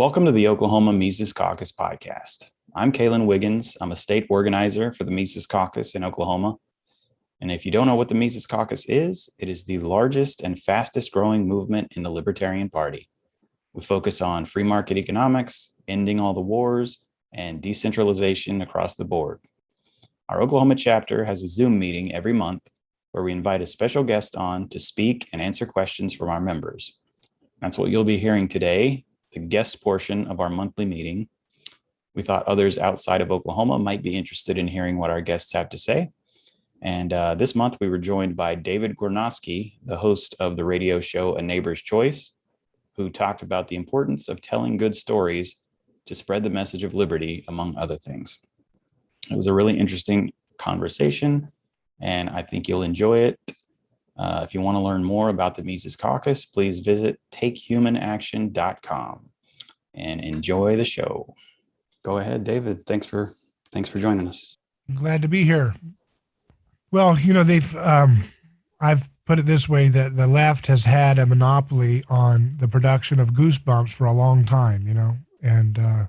Welcome to the Oklahoma Mises Caucus podcast. I'm Kalen Wiggins. I'm a state organizer for the Mises Caucus in Oklahoma. And if you don't know what the Mises Caucus is, it is the largest and fastest growing movement in the Libertarian Party. We focus on free market economics, ending all the wars, and decentralization across the board. Our Oklahoma chapter has a Zoom meeting every month where we invite a special guest on to speak and answer questions from our members. That's what you'll be hearing today, the guest portion of our monthly meeting. We thought others outside of Oklahoma might be interested in hearing what our guests have to say. And this month we were joined by David Gornoski, the host of the radio show A Neighbor's Choice, who talked about the importance of telling good stories to spread the message of liberty, among other things. It was a really interesting conversation, and I think you'll enjoy it. If you want to learn more about the Mises Caucus, please visit takehumanaction.com and enjoy the show. Go ahead, David. Thanks for joining us. I'm glad to be here. Well, I've put it this way, that the left has had a monopoly on the production of goosebumps for a long time, and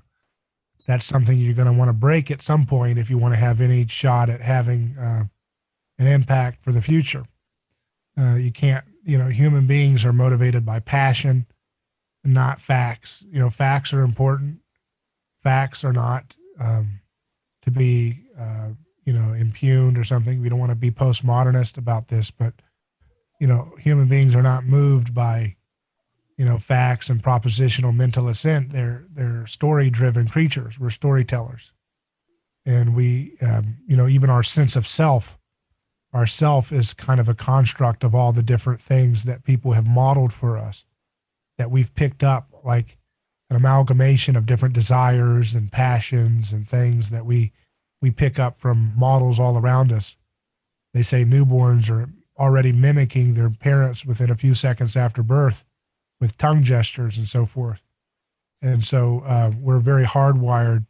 that's something you're going to want to break at some point if you want to have any shot at having an impact for the future. You can't, human beings are motivated by passion, not facts. Facts are important. Facts are not to be, impugned or something. We don't want to be postmodernist about this, but, human beings are not moved by, facts and propositional mental assent. They're story-driven creatures. We're storytellers. And we, even our sense of self, our self is kind of a construct of all the different things that people have modeled for us, that we've picked up, like an amalgamation of different desires and passions and things that we pick up from models all around us. They say newborns are already mimicking their parents within a few seconds after birth with tongue gestures and so forth. And so we're very hardwired.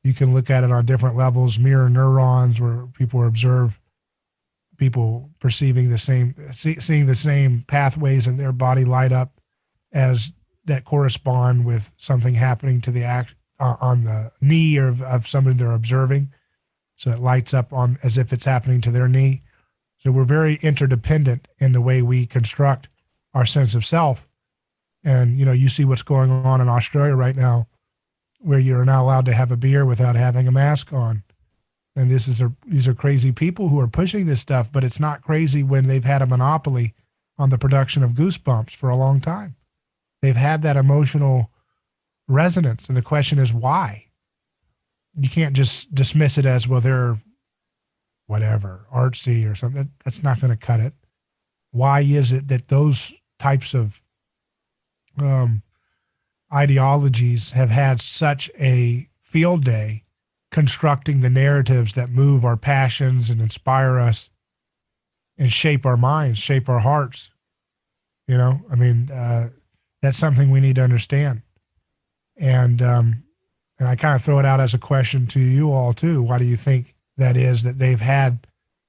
You can look at it on different levels, mirror neurons, where people perceiving the same, seeing the same pathways in their body light up as that correspond with something happening to the act on the knee of somebody they're observing. So it lights up on as if it's happening to their knee. So we're very interdependent in the way we construct our sense of self. And, you see what's going on in Australia right now, where you're not allowed to have a beer without having a mask on. And these are crazy people who are pushing this stuff, but it's not crazy when they've had a monopoly on the production of goosebumps for a long time. They've had that emotional resonance. And the question is why? You can't just dismiss it as, well, they're whatever, artsy or something. That's not going to cut it. Why is it that those types of ideologies have had such a field day constructing the narratives that move our passions and inspire us and shape our minds, shape our hearts? That's something we need to understand. And I kind of throw it out as a question to you all too. Why do you think that is, that they've had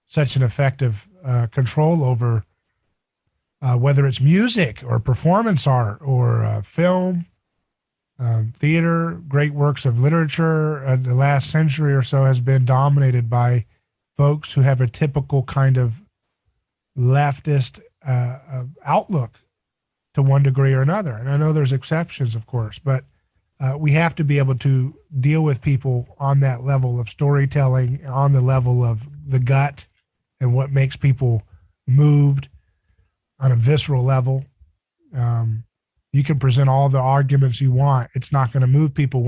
such an effective control over whether it's music or performance art or film, theater, great works of literature? The last century or so has been dominated by folks who have a typical kind of leftist outlook to one degree or another. And I know there's exceptions, of course, but we have to be able to deal with people on that level of storytelling, on the level of the gut and what makes people moved on a visceral level. You can present all the arguments you want. It's not going to move people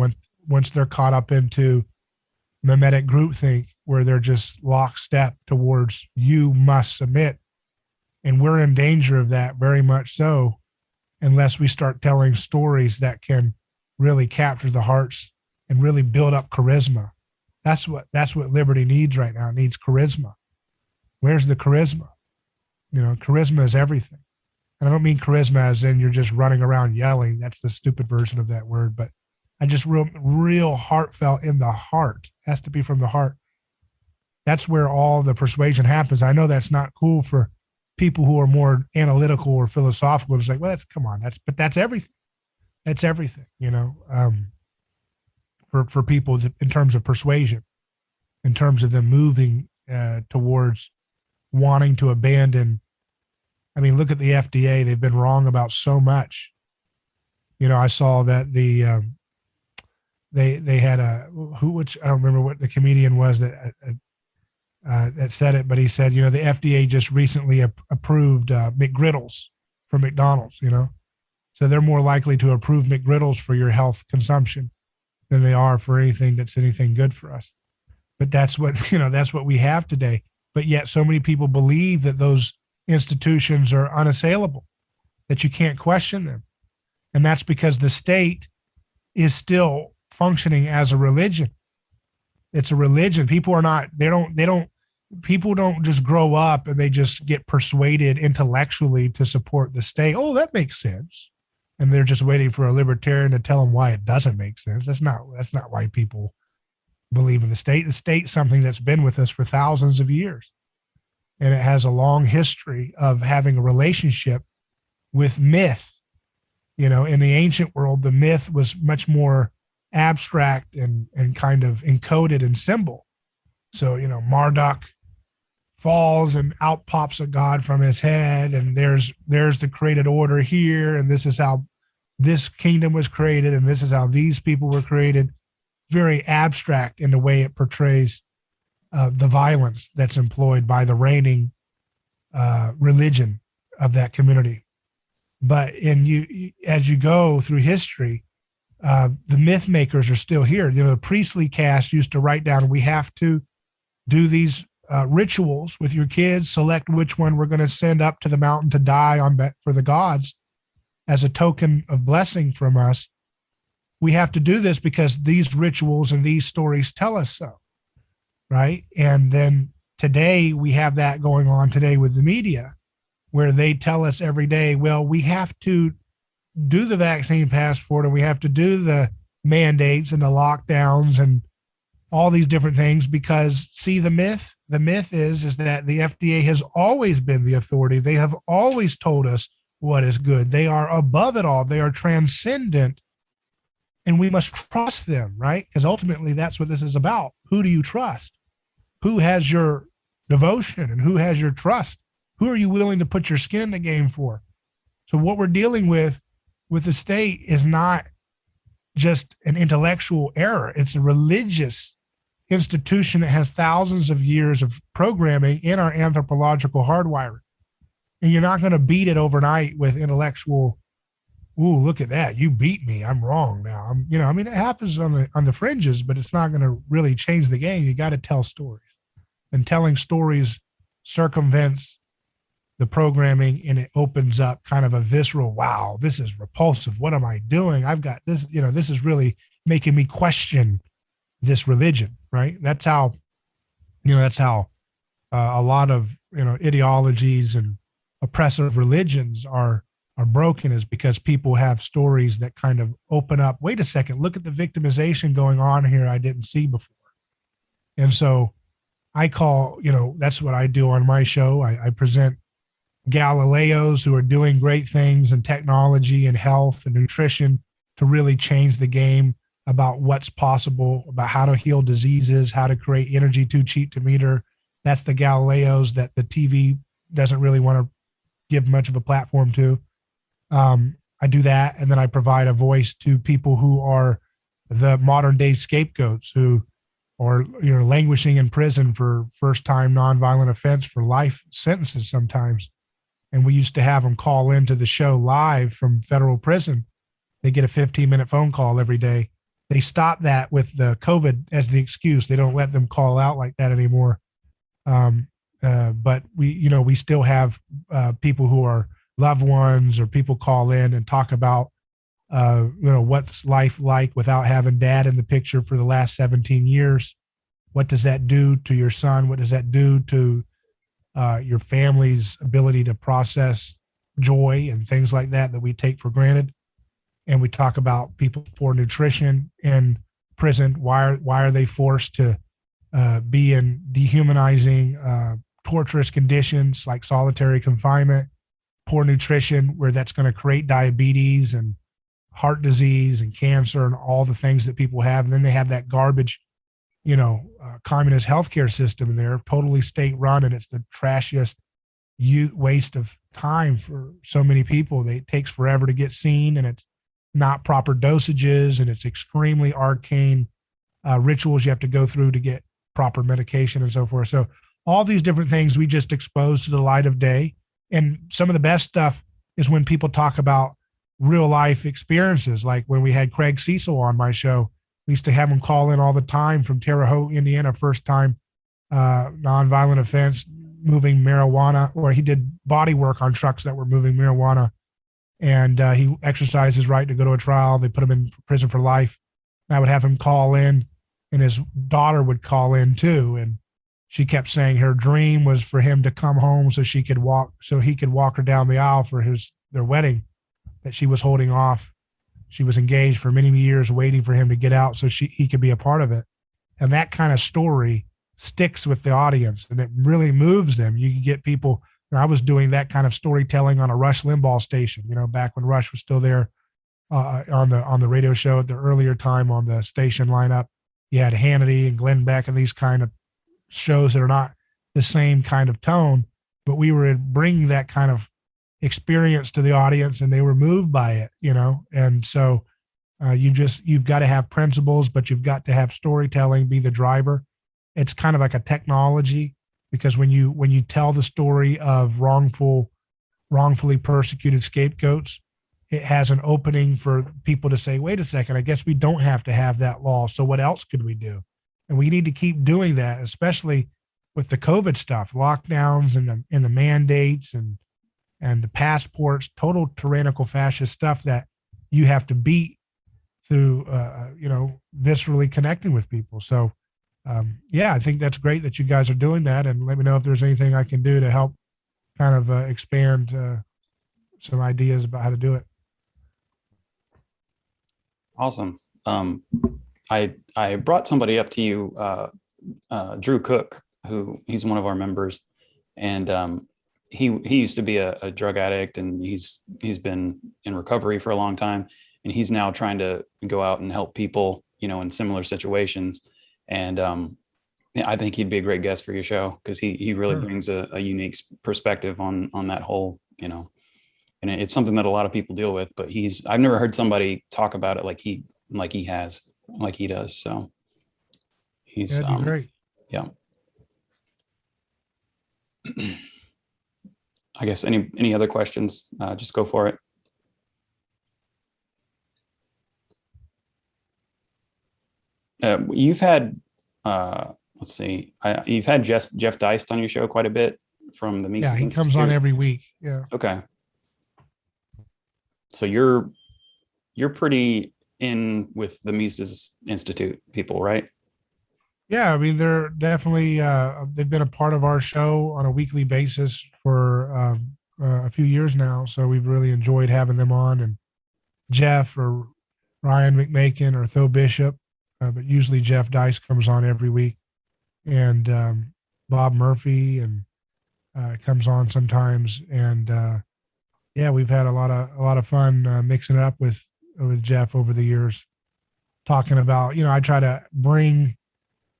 once they're caught up into mimetic groupthink, where they're just lockstep towards you must submit. And we're in danger of that, very much so, unless we start telling stories that can really capture the hearts and really build up charisma. That's what liberty needs right now. It needs charisma. Where's the charisma? Charisma is everything. And I don't mean charisma as in you're just running around yelling. That's the stupid version of that word. But I just real heartfelt in the heart. It has to be from the heart. That's where all the persuasion happens. I know that's not cool for people who are more analytical or philosophical. It's like, well, that's everything. That's everything, for people in terms of persuasion, in terms of them moving towards wanting to abandon. I mean, look at the FDA. They've been wrong about so much. I saw that they had which I don't remember what the comedian was that said it, but he said, the FDA just recently approved McGriddles for McDonald's, so they're more likely to approve McGriddles for your health consumption than they are for anything that's anything good for us. But that's what, that's what we have today. But yet so many people believe that those institutions are unassailable, that you can't question them. And that's because the state is still functioning as a religion. It's a religion. People don't just grow up and they just get persuaded intellectually to support the state. Oh, that makes sense. And they're just waiting for a libertarian to tell them why it doesn't make sense. That's not why people believe in the state. The state's something that's been with us for thousands of years. And it has a long history of having a relationship with myth. In the ancient world, the myth was much more abstract and kind of encoded in symbol. So, Marduk falls and out pops a god from his head, and there's the created order here, and this is how this kingdom was created, and this is how these people were created. Very abstract in the way it portrays the violence that's employed by the reigning religion of that community. But as you go through history, the myth makers are still here. The priestly caste used to write down, we have to do these rituals with your kids, select which one we're going to send up to the mountain to die for the gods as a token of blessing from us. We have to do this because these rituals and these stories tell us so, right? And then today we have that going on today with the media, where they tell us every day, well, we have to do the vaccine passport, and we have to do the mandates and the lockdowns and all these different things because, see, the myth is that the FDA has always been the authority. They have always told us what is good. They are above it all. They are transcendent, and we must trust them, right? Because ultimately that's what this is about. Who do you trust? Who has your devotion and who has your trust? Who are you willing to put your skin in the game for? So what we're dealing with the state is not just an intellectual error. It's a religious institution that has thousands of years of programming in our anthropological hardwiring. And you're not going to beat it overnight with intellectual, ooh, look at that. You beat me. I'm wrong now. It happens on the fringes, but it's not going to really change the game. You got to tell stories. And telling stories circumvents the programming, and it opens up kind of a visceral, wow, this is repulsive. What am I doing? I've got this, this is really making me question this religion, right? That's how a lot of, ideologies and oppressive religions are broken, is because people have stories that kind of open up, wait a second, look at the victimization going on here I didn't see before. And so I call, that's what I do on my show. I present Galileos who are doing great things in technology and health and nutrition to really change the game about what's possible, about how to heal diseases, how to create energy too cheap to meter. That's the Galileos that the TV doesn't really want to give much of a platform to. I do that, and then I provide a voice to people who are the modern day scapegoats, who are languishing in prison for first time nonviolent offense for life sentences sometimes. And we used to have them call into the show live from federal prison. They get a 15-minute phone call every day. They stopped that with the COVID as the excuse. They don't let them call out like that anymore. But we still have people who are loved ones, or people call in and talk about, what's life like without having dad in the picture for the last 17 years. What does that do to your son? What does that do to your family's ability to process joy and things like that we take for granted? And we talk about people's poor nutrition in prison. Why are they forced to be in dehumanizing, torturous conditions like solitary confinement, poor nutrition, where that's going to create diabetes and heart disease and cancer and all the things that people have. And then they have that garbage, communist healthcare system, and they're totally state run, and it's the trashiest waste of time for so many people. It takes forever to get seen, and it's not proper dosages, and it's extremely arcane rituals you have to go through to get proper medication and so forth. So all these different things we just expose to the light of day. And some of the best stuff is when people talk about real life experiences. Like when we had Craig Cecil on my show, we used to have him call in all the time from Terre Haute, Indiana, first time nonviolent offense, moving marijuana, or he did body work on trucks that were moving marijuana. And he exercised his right to go to a trial. They put him in prison for life. And I would have him call in, and his daughter would call in too. And she kept saying her dream was for him to come home so he could walk her down the aisle for their wedding that she was holding off. She was engaged for many years, waiting for him to get out so he could be a part of it. And that kind of story sticks with the audience, and it really moves them. You can get people. I was doing that kind of storytelling on a Rush Limbaugh station, back when Rush was still there on the radio show at the earlier time on the station lineup. You had Hannity and Glenn Beck and these kind of shows that are not the same kind of tone, but we were bringing that kind of experience to the audience, and they were moved by it, And so you've got to have principles, but you've got to have storytelling be the driver. It's kind of like a technology, because when you tell the story of wrongfully persecuted scapegoats, it has an opening for people to say, wait a second, I guess we don't have to have that law. So what else could we do? And we need to keep doing that, especially with the COVID stuff, lockdowns and the mandates and the passports, total tyrannical fascist stuff that you have to beat through, viscerally connecting with people. So, I think that's great that you guys are doing that. And let me know if there's anything I can do to help kind of expand some ideas about how to do it. Awesome. I brought somebody up to you, Drew Cook, he's one of our members, and he used to be a drug addict, and he's been in recovery for a long time, and he's now trying to go out and help people, in similar situations. And I think he'd be a great guest for your show, because he really brings a unique perspective on that whole, and it's something that a lot of people deal with, but I've never heard somebody talk about it like he does. So he's great. Yeah. I guess any other questions, just go for it. You've had, let's see, you've had Jeff Deist on your show quite a bit from the Mises Institute. He comes on every week. Yeah. Okay. So you're pretty in with the Mises Institute people, right? Yeah, I mean, they're definitely they've been a part of our show on a weekly basis for a few years now. So we've really enjoyed having them on, and Jeff or Ryan McMakin or Tho Bishop, but usually Jeff Deist comes on every week, and Bob Murphy and comes on sometimes, and we've had a lot of fun mixing it up with Jeff over the years, talking about, I try to bring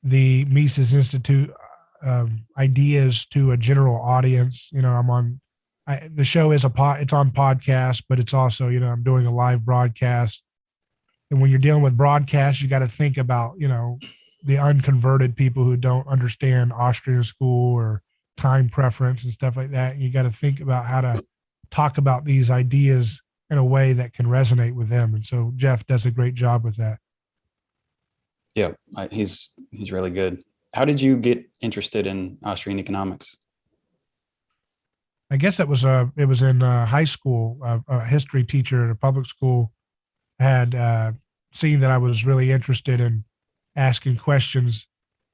the Mises Institute ideas to a general audience. The show is it's on podcast, but it's also, I'm doing a live broadcast. And when you're dealing with broadcasts, you got to think about, the unconverted people who don't understand Austrian school or time preference and stuff like that. And you got to think about how to talk about these ideas in a way that can resonate with them. And so Jeff does a great job with that. Yeah, he's really good. How did you get interested in Austrian economics? I guess it was in high school. A history teacher at a public school had seen that I was really interested in asking questions,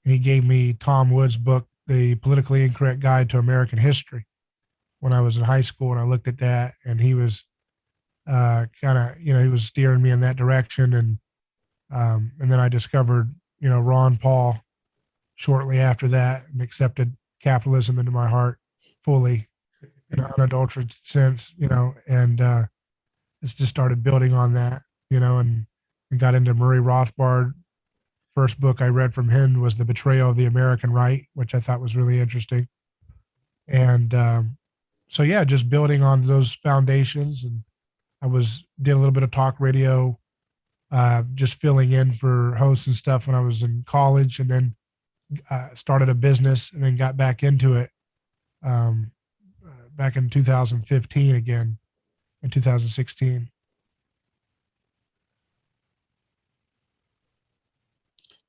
and he gave me Tom Wood's book, The Politically Incorrect Guide to American History, when I was in high school. And I looked at that, and he was he was steering me in that direction. And then I discovered, Ron Paul shortly after that, and accepted capitalism into my heart fully in an unadulterated sense, and it's just started building on that. and got into Murray Rothbard. First book I read from him was The Betrayal of the American Right, which I thought was really interesting. And so, yeah, just building on those foundations. And I did a little bit of talk radio, just filling in for hosts and stuff when I was in college, and then started a business and then got back into it back in 2015 again, in 2016.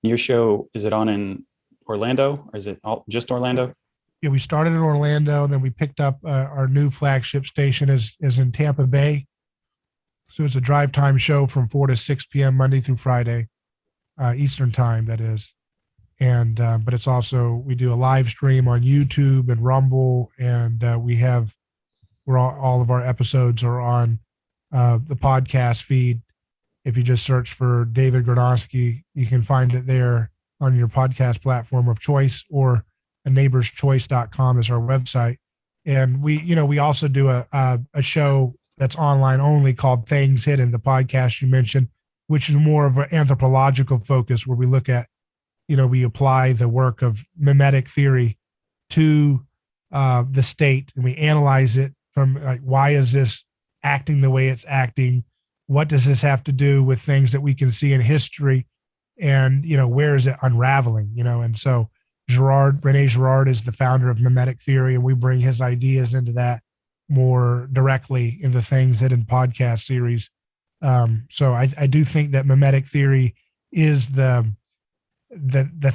Your show, is it on in Orlando, or is it just Orlando? Yeah, we started in Orlando, and then we picked up our new flagship station is in Tampa Bay. So it's a drive time show from 4 to 6 p.m. Monday through Friday, Eastern time, that is. And but it's also, we do a live stream on YouTube and Rumble, and all of our episodes are on the podcast feed. If you just search for David Gornoski, you can find it there on your podcast platform of choice, or neighborschoice.com is our website. And we also do a show that's online only called Things Hidden, the podcast you mentioned, which is more of an anthropological focus, where we look at, we apply the work of mimetic theory to the state, and we analyze it from, like, why is this acting the way it's acting? What does this have to do with things that we can see in history? And, where is it unraveling? And so Rene Girard is the founder of mimetic theory, and we bring his ideas into that more directly in the Things Hidden podcast series. So I do think that mimetic theory is the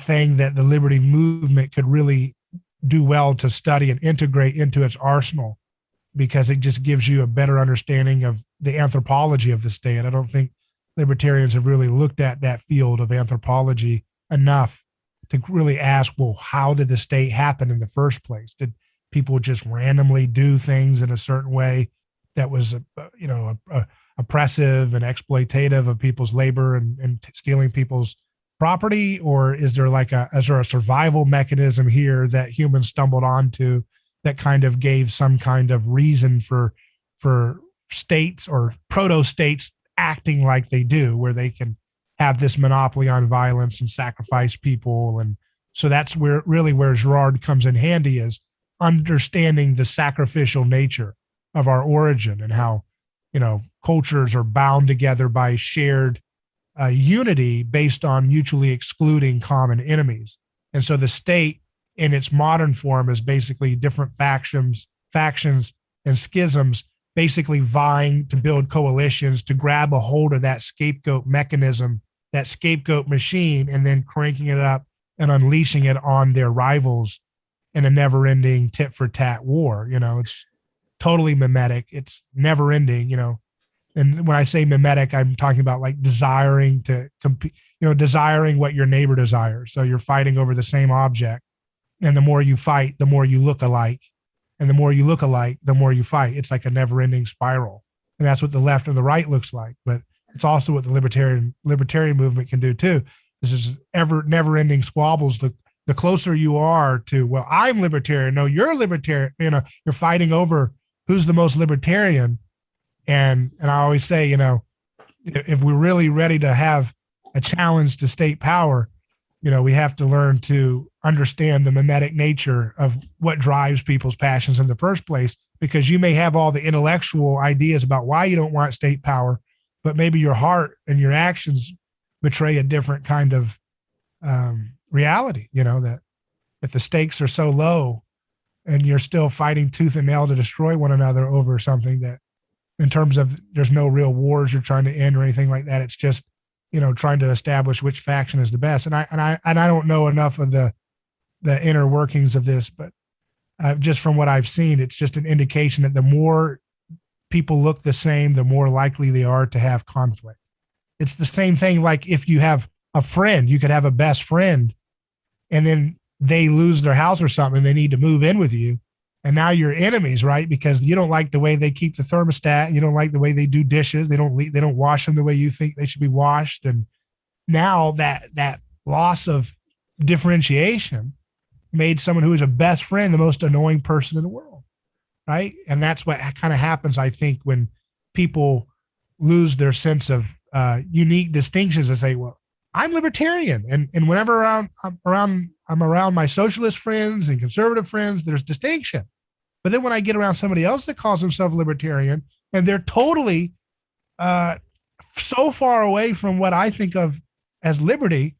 thing that the liberty movement could really do well to study and integrate into its arsenal, because it just gives you a better understanding of the anthropology of the state. I don't think libertarians have really looked at that field of anthropology enough to really ask, well, how did the state happen in the first place? Did people just randomly do things in a certain way that was, oppressive and exploitative of people's labor and stealing people's property? Or is there a survival mechanism here that humans stumbled onto that kind of gave some kind of reason for states or proto-states acting like they do, where they can have this monopoly on violence and sacrifice people? And so that's where Girard comes in handy, is understanding the sacrificial nature of our origin, and how, cultures are bound together by shared unity based on mutually excluding common enemies. And so the state in its modern form is basically different factions and schisms, basically vying to build coalitions to grab a hold of that scapegoat mechanism, that scapegoat machine, and then cranking it up and unleashing it on their rivals in a never-ending tit-for-tat war. It's totally mimetic. It's never-ending. And when I say mimetic, I'm talking about like desiring to compete, desiring what your neighbor desires. So you're fighting over the same object, and the more you fight, the more you look alike, and the more you look alike, the more you fight. It's like a never-ending spiral, and that's what the left and the right looks like. But it's also what the libertarian movement can do too. This is never-ending squabbles. The closer you are to, well, I'm libertarian, no, you're libertarian. You're fighting over who's the most libertarian. And I always say, if we're really ready to have a challenge to state power, we have to learn to understand the mimetic nature of what drives people's passions in the first place, because you may have all the intellectual ideas about why you don't want state power, but maybe your heart and your actions betray a different kind of reality, that if the stakes are so low and you're still fighting tooth and nail to destroy one another over something that, in terms of, there's no real wars you're trying to end or anything like that. It's just, trying to establish which faction is the best. And I don't know enough of the inner workings of this, but just from what I've seen, it's just an indication that the more people look the same, the more likely they are to have conflict. It's the same thing. Like if you have a friend, you could have a best friend, and then they lose their house or something, and they need to move in with you. And now you're enemies, right? Because you don't like the way they keep the thermostat. You don't like the way they do dishes. They don't wash them the way you think they should be washed. And now that loss of differentiation made someone who is a best friend the most annoying person in the world, right? And that's what kind of happens, I think, when people lose their sense of unique distinctions and say, well, I'm libertarian. And whenever I'm around my socialist friends and conservative friends, there's distinction. But then when I get around somebody else that calls himself libertarian and they're totally so far away from what I think of as liberty,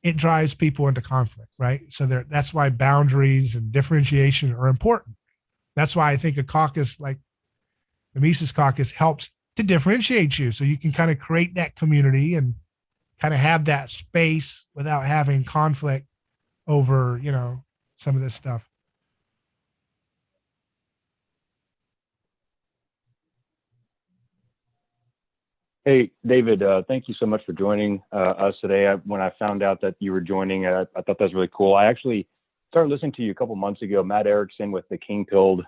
it drives people into conflict, right? So that's why boundaries and differentiation are important. That's why I think a caucus like the Mises Caucus helps to differentiate you, so you can kind of create that community and kind of have that space without having conflict over, some of this stuff. Hey, David, thank you so much for joining us today. When I found out that you were joining, I thought that was really cool. I actually started listening to you a couple months ago. Matt Erickson with the King Pilled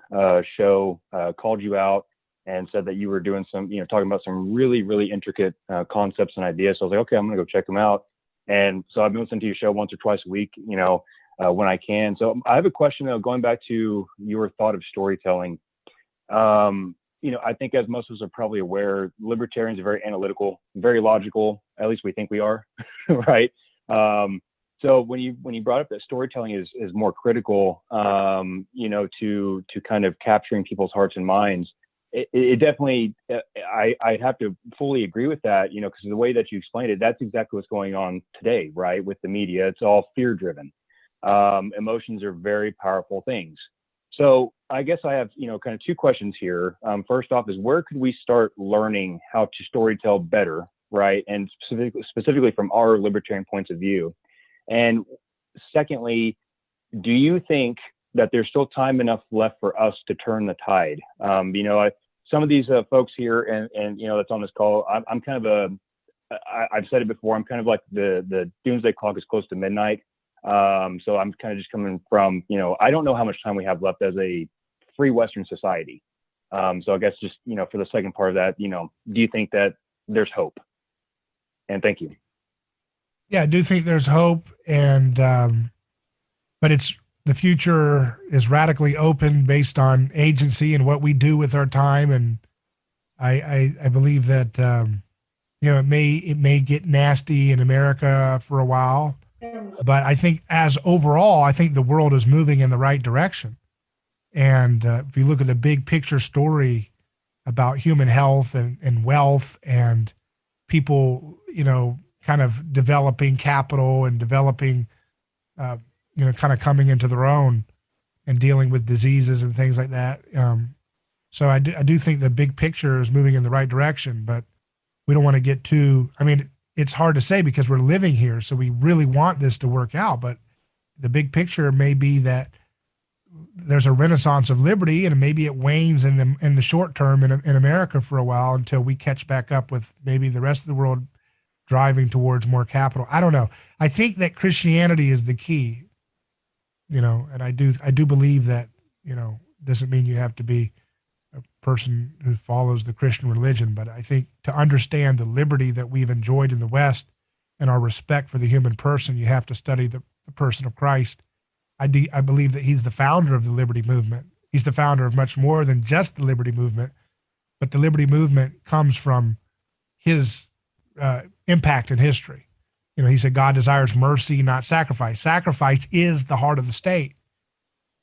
show called you out and said that you were doing some, talking about some really, really intricate concepts and ideas. So I was like, okay, I'm going to go check them out. And so I've been listening to your show once or twice a week, when I can. So I have a question, though, going back to your thought of storytelling. I think as most of us are probably aware, libertarians are very analytical, very logical. At least we think we are, right? So when you brought up that storytelling is more critical, to kind of capturing people's hearts and minds, it definitely, I have to fully agree with that, because the way that you explained it, that's exactly what's going on today, right? With the media, it's all fear driven. Emotions are very powerful things. So I guess I have, kind of two questions here. First off is, where could we start learning how to storytell better, right? And specifically from our libertarian points of view. And secondly, do you think that there's still time enough left for us to turn the tide? Some of these folks here and that's on this call, I'm kind of I've said it before, I'm kind of like the doomsday clock is close to midnight. So I'm kind of just coming from, I don't know how much time we have left as a free Western society. So I guess just, for the second part of that, do you think that there's hope? And thank you. Yeah, I do think there's hope, and but the future is radically open based on agency and what we do with our time. And I believe that it may get nasty in America for a while, but I think overall, I think the world is moving in the right direction. And if you look at the big picture story about human health and wealth and people, kind of developing capital and developing, kind of coming into their own and dealing with diseases and things like that. So I do think the big picture is moving in the right direction, but we don't want to get it's hard to say because we're living here. So we really want this to work out, but the big picture may be that there's a renaissance of liberty, and maybe it wanes in the short term in America for a while until we catch back up with maybe the rest of the world driving towards more capital. I don't know. I think that Christianity is the key, and I do believe that, doesn't mean you have to be a person who follows the Christian religion, but I think to understand the liberty that we've enjoyed in the West and our respect for the human person, you have to study the person of Christ. I believe that he's the founder of the liberty movement. He's the founder of much more than just the liberty movement, but the liberty movement comes from his impact in history. He said God desires mercy, not sacrifice. Sacrifice is the heart of the state.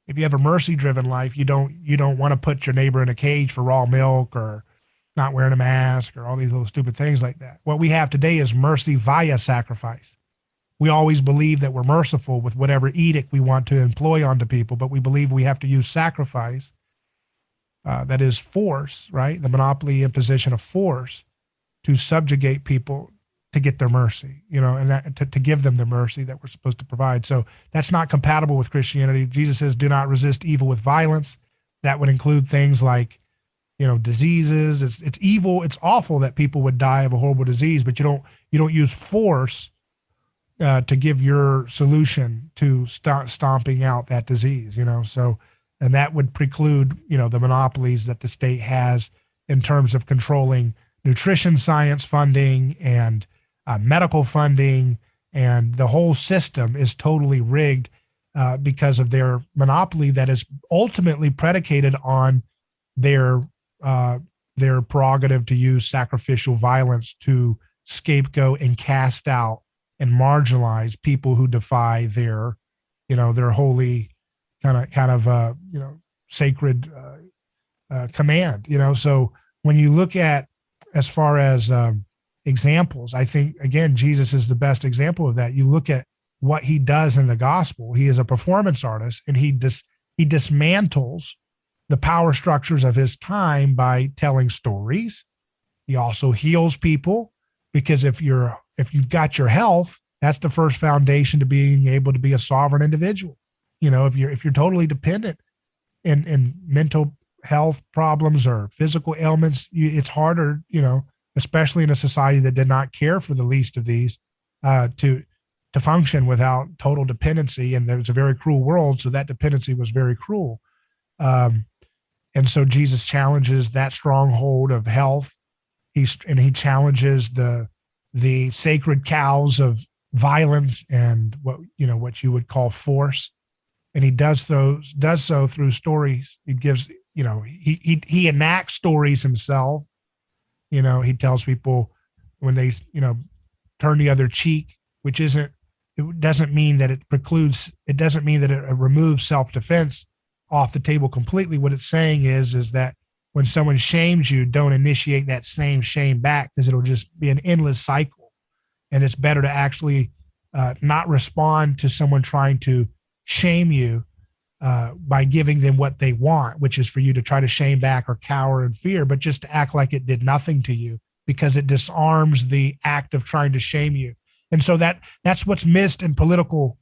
If you have a mercy-driven life, you don't want to put your neighbor in a cage for raw milk or not wearing a mask or all these little stupid things like that. What we have today is mercy via sacrifice. We always believe that we're merciful with whatever edict we want to employ onto people, but we believe we have to use sacrifice, that is force, right? The monopoly imposition of force to subjugate people to get their mercy, and to give them the mercy that we're supposed to provide. So that's not compatible with Christianity. Jesus says, do not resist evil with violence. That would include things like, diseases. It's evil. It's awful that people would die of a horrible disease, but you don't use force to give your solution to stomping out that disease, so, and that would preclude, the monopolies that the state has in terms of controlling nutrition science funding and medical funding, and the whole system is totally rigged because of their monopoly that is ultimately predicated on their their prerogative to use sacrificial violence to scapegoat and cast out and marginalize people who defy their, their holy kind of sacred command. So when you look at, as far as examples, I think again Jesus is the best example of that. You look at what he does in the gospel. He is a performance artist, and he dismantles the power structures of his time by telling stories. He also heals people, because if you've got your health, that's the first foundation to being able to be a sovereign individual. If you're totally dependent in mental health problems or physical ailments, it's harder, especially in a society that did not care for the least of these, to function without total dependency. And there's a very cruel world, so that dependency was very cruel. And so Jesus challenges that stronghold of health. He challenges the sacred cows of violence and what you would call force. And he does so through stories. He gives, he enacts stories himself. He tells people when they, turn the other cheek, which doesn't mean that it removes self-defense off the table completely. What it's saying is that when someone shames you, don't initiate that same shame back, because it'll just be an endless cycle. And it's better to actually not respond to someone trying to shame you by giving them what they want, which is for you to try to shame back or cower in fear, but just to act like it did nothing to you, because it disarms the act of trying to shame you. And so that's what's missed in political,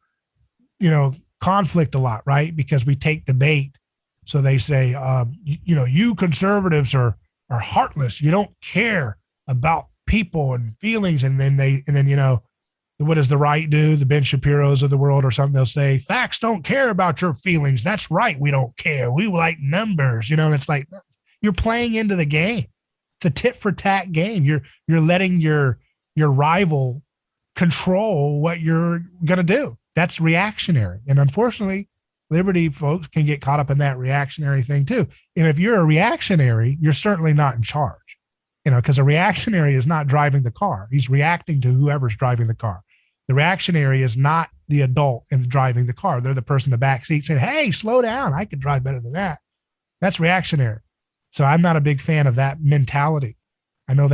conflict a lot, right? Because we take the bait. So they say, you conservatives are heartless. You don't care about people and feelings. And then what does the right do? The Ben Shapiro's of the world or something, they'll say, facts don't care about your feelings. That's right. We don't care. We like numbers, and it's like, you're playing into the game. It's a tit for tat game. You're letting your rival control what you're going to do. That's reactionary. And unfortunately, liberty folks can get caught up in that reactionary thing too. And if you're a reactionary, you're certainly not in charge, because a reactionary is not driving the car. He's reacting to whoever's driving the car. The reactionary is not the adult in driving the car. They're the person in the back seat saying, hey, slow down. I could drive better than that. That's reactionary. So I'm not a big fan of that mentality. I know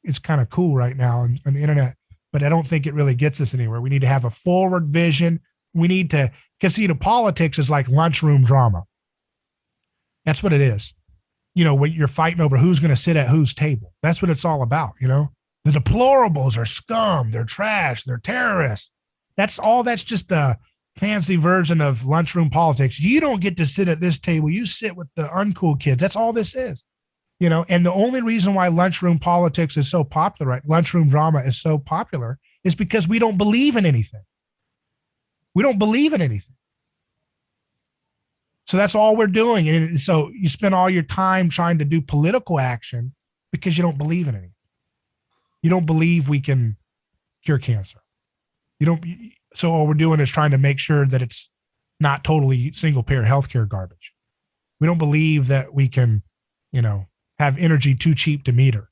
it's kind of cool right now on the internet, but I don't think it really gets us anywhere. We need to have a forward vision. We need to, because politics is like lunchroom drama. That's what it is. When you're fighting over who's going to sit at whose table. That's what it's all about. The deplorables are scum. They're trash. They're terrorists. That's just a fancy version of lunchroom politics. You don't get to sit at this table. You sit with the uncool kids. That's all this is. And the only reason why lunchroom politics is so popular, right? Lunchroom drama is so popular is because we don't believe in anything. We don't believe in anything. So that's all we're doing. And so you spend all your time trying to do political action because you don't believe in anything. You don't believe we can cure cancer. So all we're doing is trying to make sure that it's not totally single payer healthcare garbage. We don't believe that we can, have energy too cheap to meter.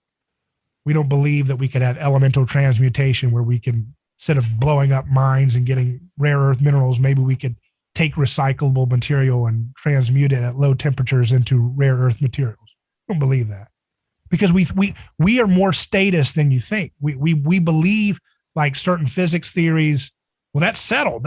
We don't believe that we could have elemental transmutation where we can, instead of blowing up mines and getting rare earth minerals, maybe we could take recyclable material and transmute it at low temperatures into rare earth materials. I don't believe that, because we are more status than you think. We believe like certain physics theories. Well, that's settled.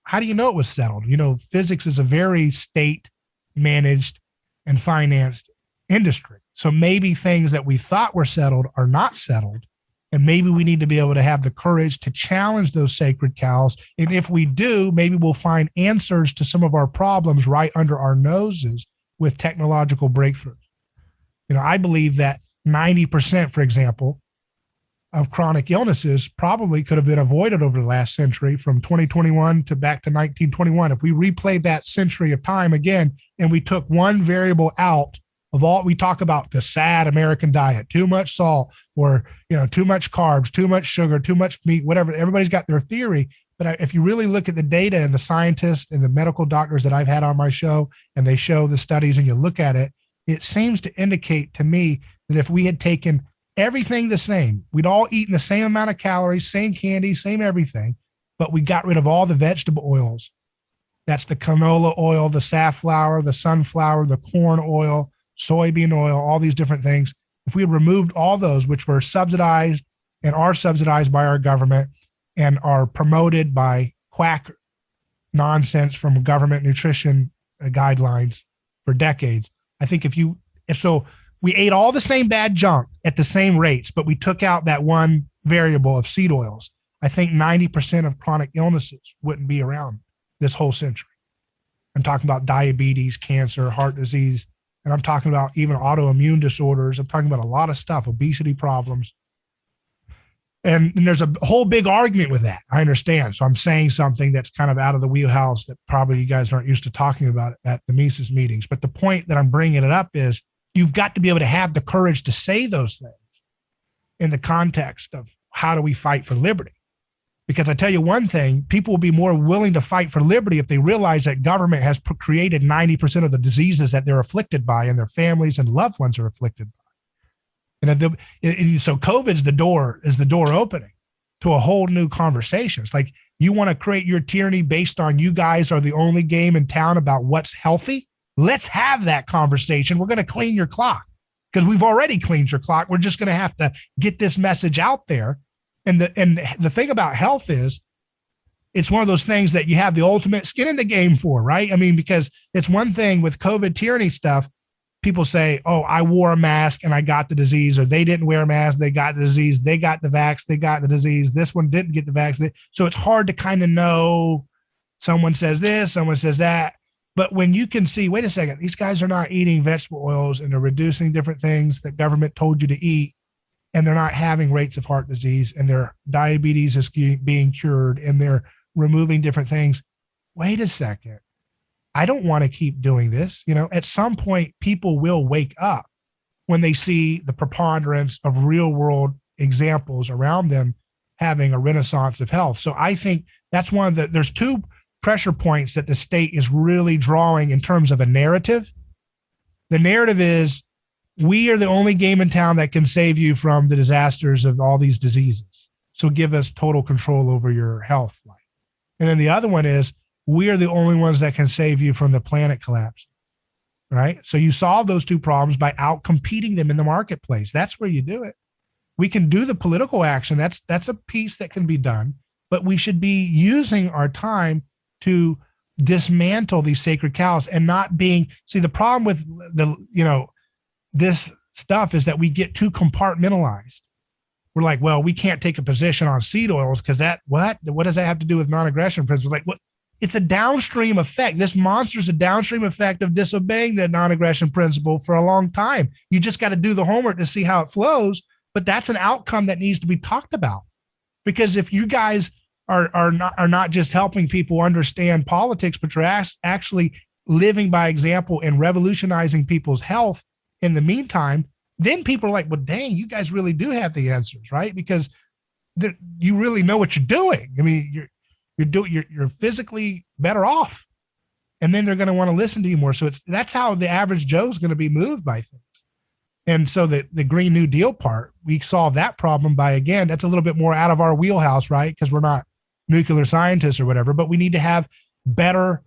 How do you know it was settled? Physics is a very state managed and financed industry. So maybe things that we thought were settled are not settled. And maybe we need to be able to have the courage to challenge those sacred cows. And if we do, maybe we'll find answers to some of our problems right under our noses with technological breakthroughs. I believe that 90%, for example, of chronic illnesses probably could have been avoided over the last century, from 2021 to back to 1921. If we replayed that century of time again, and we took one variable out of all, we talk about the sad American diet, too much salt, or, too much carbs, too much sugar, too much meat, whatever. Everybody's got their theory. But if you really look at the data and the scientists and the medical doctors that I've had on my show, and they show the studies and you look at it, it seems to indicate to me that if we had taken everything the same, we'd all eaten the same amount of calories, same candy, same everything, but we got rid of all the vegetable oils. That's the canola oil, the safflower, the sunflower, the corn oil, soybean oil, all these different things. If we had removed all those, which were subsidized and are subsidized by our government and are promoted by quack nonsense from government nutrition guidelines for decades, I think if we ate all the same bad junk at the same rates, but we took out that one variable of seed oils, I think 90% of chronic illnesses wouldn't be around this whole century. I'm talking about diabetes, cancer, heart disease, and I'm talking about even autoimmune disorders. I'm talking about a lot of stuff, obesity problems. And there's a whole big argument with that. I understand. So I'm saying something that's kind of out of the wheelhouse that probably you guys aren't used to talking about at the Mises meetings. But the point that I'm bringing it up is you've got to be able to have the courage to say those things in the context of how do we fight for liberty? Because I tell you one thing, people will be more willing to fight for liberty if they realize that government has created 90% of the diseases that they're afflicted by and their families and loved ones are afflicted by. And so COVID's the door opening to a whole new conversation. It's like, you want to create your tyranny based on you guys are the only game in town about what's healthy? Let's have that conversation. We're going to clean your clock because we've already cleaned your clock. We're just going to have to get this message out there. And the thing about health is it's one of those things that you have the ultimate skin in the game for, right? I mean, because it's one thing with COVID tyranny stuff, people say, oh, I wore a mask and I got the disease, or they didn't wear a mask, they got the disease, they got the vax, they got the disease, this one didn't get the vax. So it's hard to kind of know, someone says this, someone says that. But when you can see, wait a second, these guys are not eating vegetable oils and they're reducing different things that government told you to eat, and they're not having rates of heart disease, and their diabetes is being cured, and they're removing different things. Wait a second. I don't want to keep doing this. At some point, people will wake up when they see the preponderance of real world examples around them having a renaissance of health. So I think that's there's two pressure points that the state is really drawing in terms of a narrative. The narrative is, we are the only game in town that can save you from the disasters of all these diseases. So give us total control over your health life. And then the other one is, we are the only ones that can save you from the planet collapse. Right? So you solve those two problems by out-competing them in the marketplace. That's where you do it. We can do the political action. That's a piece that can be done, but we should be using our time to dismantle these sacred cows and not being, see, the problem with this stuff is that we get too compartmentalized. We're like, well, we can't take a position on seed oils because what does that have to do with non-aggression principles? Like, what? It's a downstream effect. This monster is a downstream effect of disobeying the non-aggression principle for a long time. You just got to do the homework to see how it flows. But that's an outcome that needs to be talked about, because if you guys are not just helping people understand politics, but you're actually living by example and revolutionizing people's health in the meantime, then people are like, well, dang, you guys really do have the answers, right? Because you really know what you're doing. I mean, you're physically better off, and then they're going to want to listen to you more. So that's how the average Joe's going to be moved by things. And so the Green New Deal part, we solve that problem by, again, that's a little bit more out of our wheelhouse, right? Because we're not nuclear scientists or whatever, but we need to have better,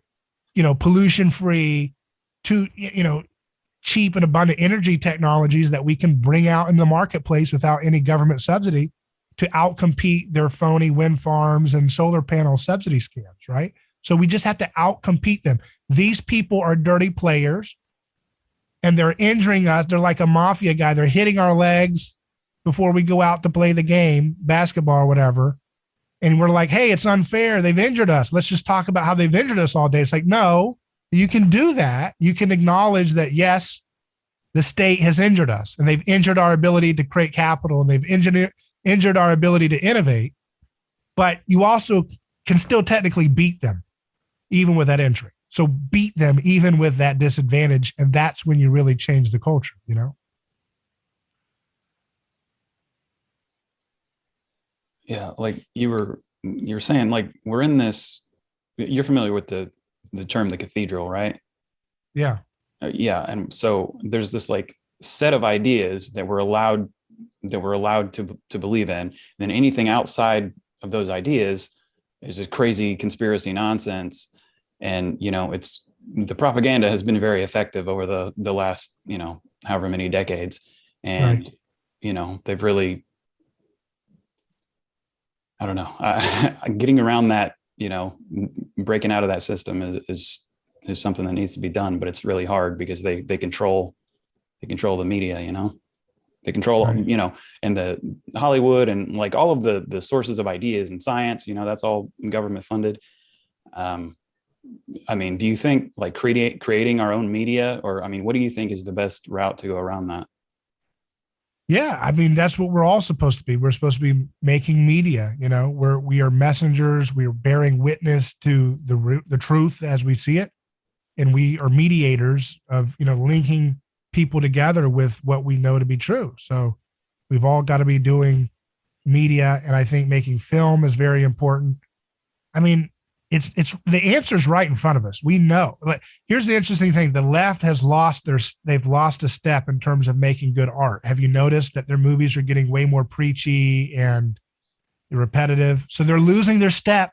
pollution-free, cheap and abundant energy technologies that we can bring out in the marketplace without any government subsidy to outcompete their phony wind farms and solar panel subsidy scams, right? So we just have to outcompete them. These people are dirty players, and they're injuring us. They're like a mafia guy. They're hitting our legs before we go out to play the game, basketball or whatever. And we're like, hey, it's unfair. They've injured us. Let's just talk about how they've injured us all day. It's like, no, you can do that. You can acknowledge that, yes, the state has injured us, and they've injured our ability to create capital, and they've injured our ability to innovate. But you also can still technically beat them, even with that injury. So beat them even with that disadvantage, and that's when you really change the culture, Yeah, like you were saying, like you're familiar with the term the cathedral, right? Yeah. Yeah, and so there's this like set of ideas that we're allowed to believe in. And then anything outside of those ideas is just crazy conspiracy nonsense. And it's the propaganda has been very effective over the last however many decades, and they've really, I don't know, getting around that, breaking out of that system is something that needs to be done, but it's really hard because they control the media, they control, Right. and the Hollywood and like all of the sources of ideas and science, that's all government funded. I mean, do you think like creating our own media, or, I mean, what do you think is the best route to go around that? Yeah, I mean that's what we're all supposed to be. We're supposed to be making media. We are messengers. We are bearing witness to the truth as we see it, and we are mediators of linking people together with what we know to be true. So we've all got to be doing media, and I think making film is very important. I mean, it's the answer is right in front of us. We know. Like, here's the interesting thing: the left has they've lost a step in terms of making good art. Have you noticed that their movies are getting way more preachy and repetitive? So they're losing their step.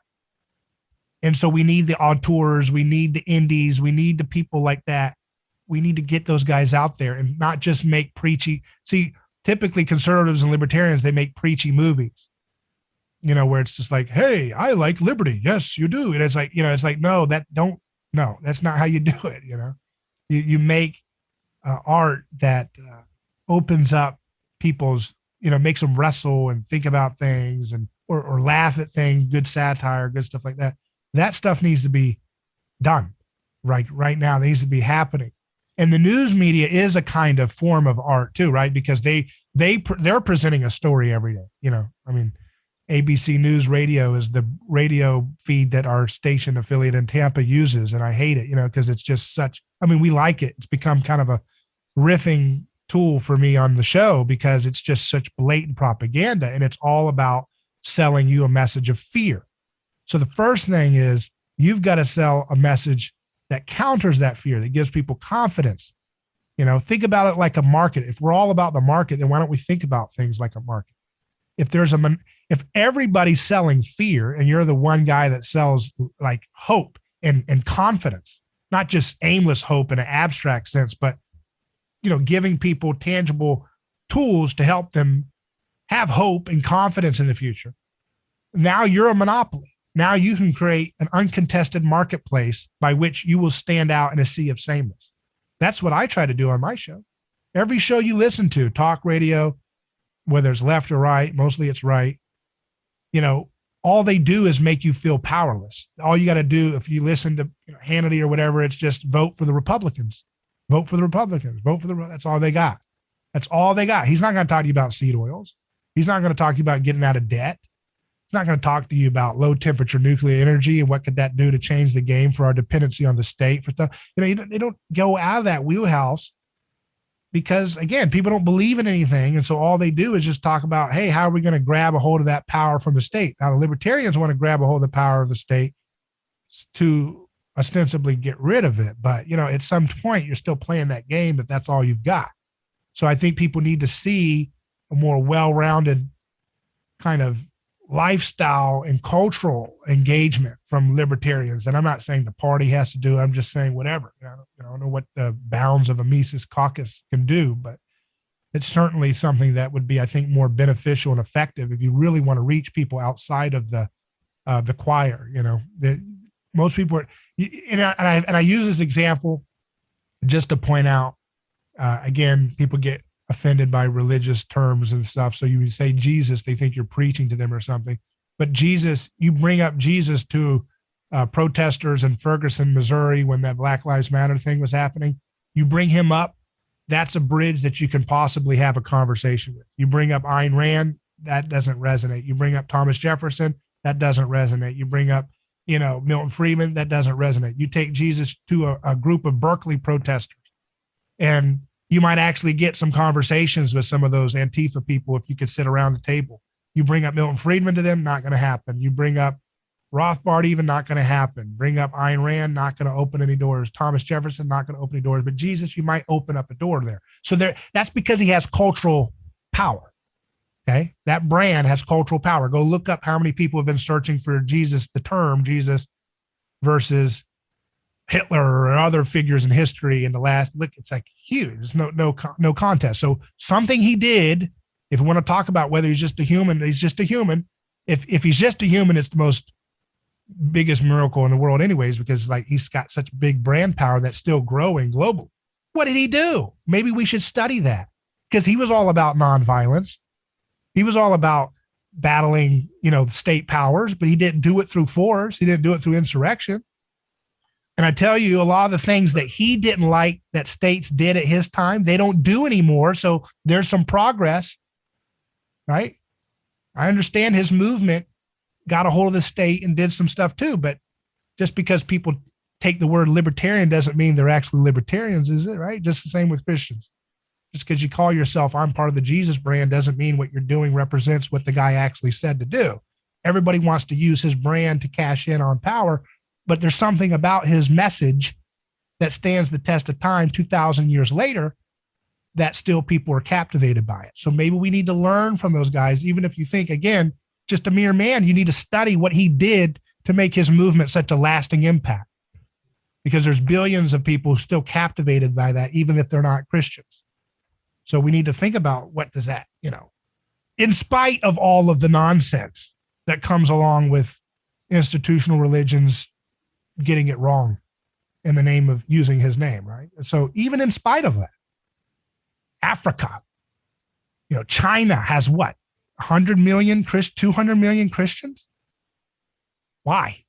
And so we need the auteurs, we need the indies, we need the people like that. We need to get those guys out there and not just make preachy. See, typically conservatives and libertarians, they make preachy movies, where it's just like, hey, I like liberty. Yes, you do. And it's like, no, that's not how you do it. You make art that opens up people's, makes them wrestle and think about things and, or laugh at things, good satire, good stuff like that. That stuff needs to be done right now. It needs to be happening. And the news media is a kind of form of art too, right? Because they're presenting a story every day. I mean, ABC News Radio is the radio feed that our station affiliate in Tampa uses. And I hate it, because it's just we like it. It's become kind of a riffing tool for me on the show because it's just such blatant propaganda, and it's all about selling you a message of fear. So the first thing is you've got to sell a message that counters that fear, that gives people confidence. Think about it like a market. If we're all about the market, then why don't we think about things like a market? If everybody's selling fear and you're the one guy that sells like hope and confidence, not just aimless hope in an abstract sense, but giving people tangible tools to help them have hope and confidence in the future. Now you're a monopoly. Now you can create an uncontested marketplace by which you will stand out in a sea of sameness. That's what I try to do on my show. Every show you listen to, talk radio, whether it's left or right, mostly it's right, all they do is make you feel powerless. All you got to do, if you listen to Hannity or whatever, it's just vote for the Republicans. Vote for the Republicans. That's all they got. That's all they got. He's not going to talk to you about seed oils. He's not going to talk to you about getting out of debt. He's not going to talk to you about low temperature nuclear energy and what could that do to change the game for our dependency on the state for stuff. They don't go out of that wheelhouse because, again, people don't believe in anything. And so all they do is just talk about, hey, how are we going to grab a hold of that power from the state? Now, the libertarians want to grab a hold of the power of the state to ostensibly get rid of it. But, at some point, you're still playing that game if that's all you've got. So I think people need to see a more well-rounded kind of lifestyle and cultural engagement from libertarians. And I'm not saying the party has to do it. I'm just saying whatever. I don't know what the bounds of a Mises Caucus can do, but it's certainly something that would be, I think, more beneficial and effective if you really want to reach people outside of the choir. Most people are, and I use this example just to point out, again, people get offended by religious terms and stuff. So you say Jesus, they think you're preaching to them or something. But Jesus, you bring up Jesus to protesters in Ferguson, Missouri, when that Black Lives Matter thing was happening. You bring him up, that's a bridge that you can possibly have a conversation with. You bring up Ayn Rand, that doesn't resonate. You bring up Thomas Jefferson, that doesn't resonate. You bring up, Milton Friedman, that doesn't resonate. You take Jesus to a group of Berkeley protesters, and you might actually get some conversations with some of those Antifa people if you could sit around the table. You bring up Milton Friedman to them, not going to happen. You bring up, Rothbard, even not going to happen. Bring up Ayn Rand, not going to open any doors. Thomas Jefferson, not going to open any doors. But Jesus, you might open up a door there. So that's because he has cultural power. Okay. That brand has cultural power. Go look up how many people have been searching for Jesus, the term Jesus versus Hitler or other figures in history in the last, look, it's like huge. There's no contest. So something he did, if we want to talk about whether he's just a human, he's just a human. If he's just a human, it's the most biggest miracle in the world anyways, because like he's got such big brand power that's still growing globally. What did he do? Maybe we should study that, because he was all about nonviolence. He was all about battling, state powers, but he didn't do it through force. He didn't do it through insurrection. And I tell you, a lot of the things that he didn't like that states did at his time, they don't do anymore. So there's some progress, right? I understand his movement got a hold of the state and did some stuff too, but just because people take the word libertarian doesn't mean they're actually libertarians, is it, right? Just the same with Christians. Just because you call yourself, I'm part of the Jesus brand, doesn't mean what you're doing represents what the guy actually said to do. Everybody wants to use his brand to cash in on power, but there's something about his message that stands the test of time 2,000 years later that still people are captivated by it. So maybe we need to learn from those guys, even if you think, again, just a mere man, you need to study what he did to make his movement such a lasting impact, because there's billions of people still captivated by that, even if they're not Christians. So we need to think about what does that, in spite of all of the nonsense that comes along with institutional religions getting it wrong in the name of using his name, right? And so even in spite of that, Africa, China has what? 100 million, 200 million Christians? Why?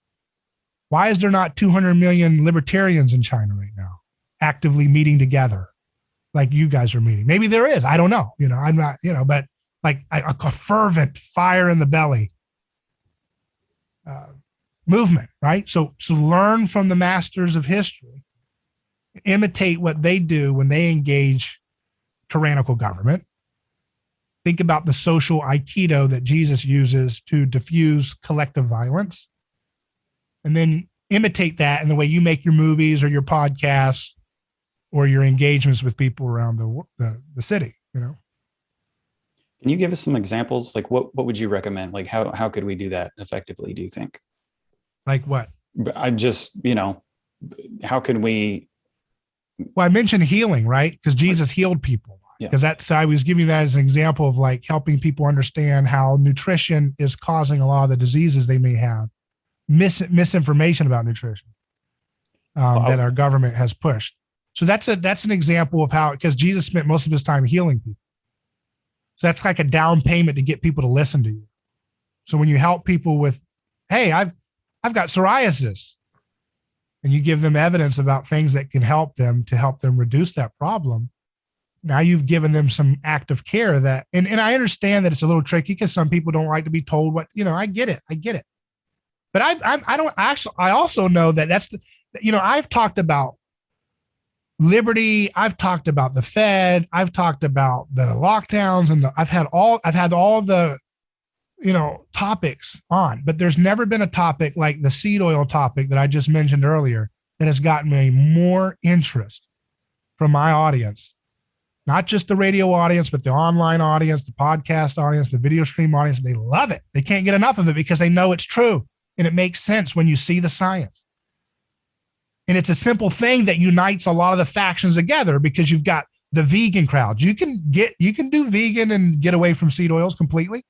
Why is there not 200 million libertarians in China right now actively meeting together like you guys are meeting? Maybe there is. I don't know. I'm not, but like a fervent fire in the belly movement, right? So learn from the masters of history, imitate what they do when they engage tyrannical government. Think about the social aikido that Jesus uses to diffuse collective violence, and then imitate that in the way you make your movies or your podcasts or your engagements with people around the city. Can you give us some examples? Like what would you recommend? Like how could we do that effectively, do you think? Like what? I just, how can we? Well, I mentioned healing, right? Because Jesus healed people. Because I was giving that as an example of like helping people understand how nutrition is causing a lot of the diseases they may have. Misinformation about nutrition that our government has pushed. So that's an example of how, because Jesus spent most of his time healing people. So that's like a down payment to get people to listen to you. So when you help people with, hey, I've got psoriasis, and you give them evidence about things that can help them reduce that problem, now you've given them some active care that, and I understand that it's a little tricky because some people don't like to be told what, I get it. But I also know that that's I've talked about liberty. I've talked about the Fed. I've talked about the lockdowns, and I've had all the, topics on, but there's never been a topic like the seed oil topic that I just mentioned earlier that has gotten me more interest from my audience. Not just the radio audience, but the online audience, the podcast audience, the video stream audience. They love it. They can't get enough of it because they know it's true. And it makes sense when you see the science. And it's a simple thing that unites a lot of the factions together, because you've got the vegan crowd. You can do vegan and get away from seed oils completely.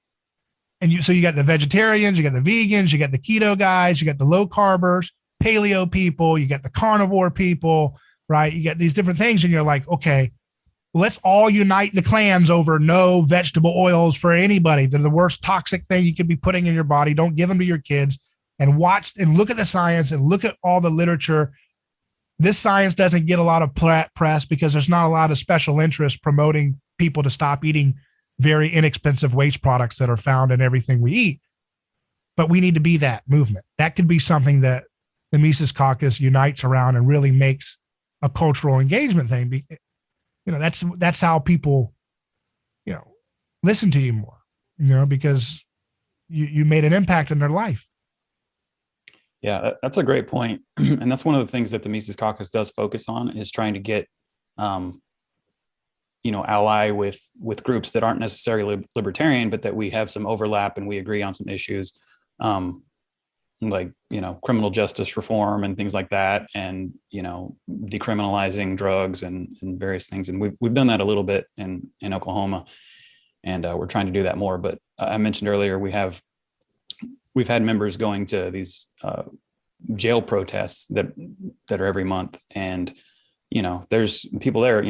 And so you got the vegetarians, you got the vegans, you got the keto guys, you got the low carbers, paleo people, you got the carnivore people, right? You got these different things. And you're like, okay, let's all unite the clans over no vegetable oils for anybody. They're the worst toxic thing you could be putting in your body. Don't give them to your kids. And watch and look at the science and look at all the literature. This science doesn't get a lot of press because there's not a lot of special interest promoting people to stop eating very inexpensive waste products that are found in everything we eat. But we need to be that movement. That could be something that the Mises Caucus unites around and really makes a cultural engagement thing. That's how people, listen to you more, because you made an impact in their life. Yeah, that's a great point. And that's one of the things that the Mises Caucus does focus on, is trying to get, um, ally with groups that aren't necessarily libertarian, but that we have some overlap and we agree on some issues, um, like, criminal justice reform and things like that, and, decriminalizing drugs and various things. And we've done that a little bit in Oklahoma, and we're trying to do that more. But I mentioned earlier, we've had members going to these jail protests that are every month, and there's people there.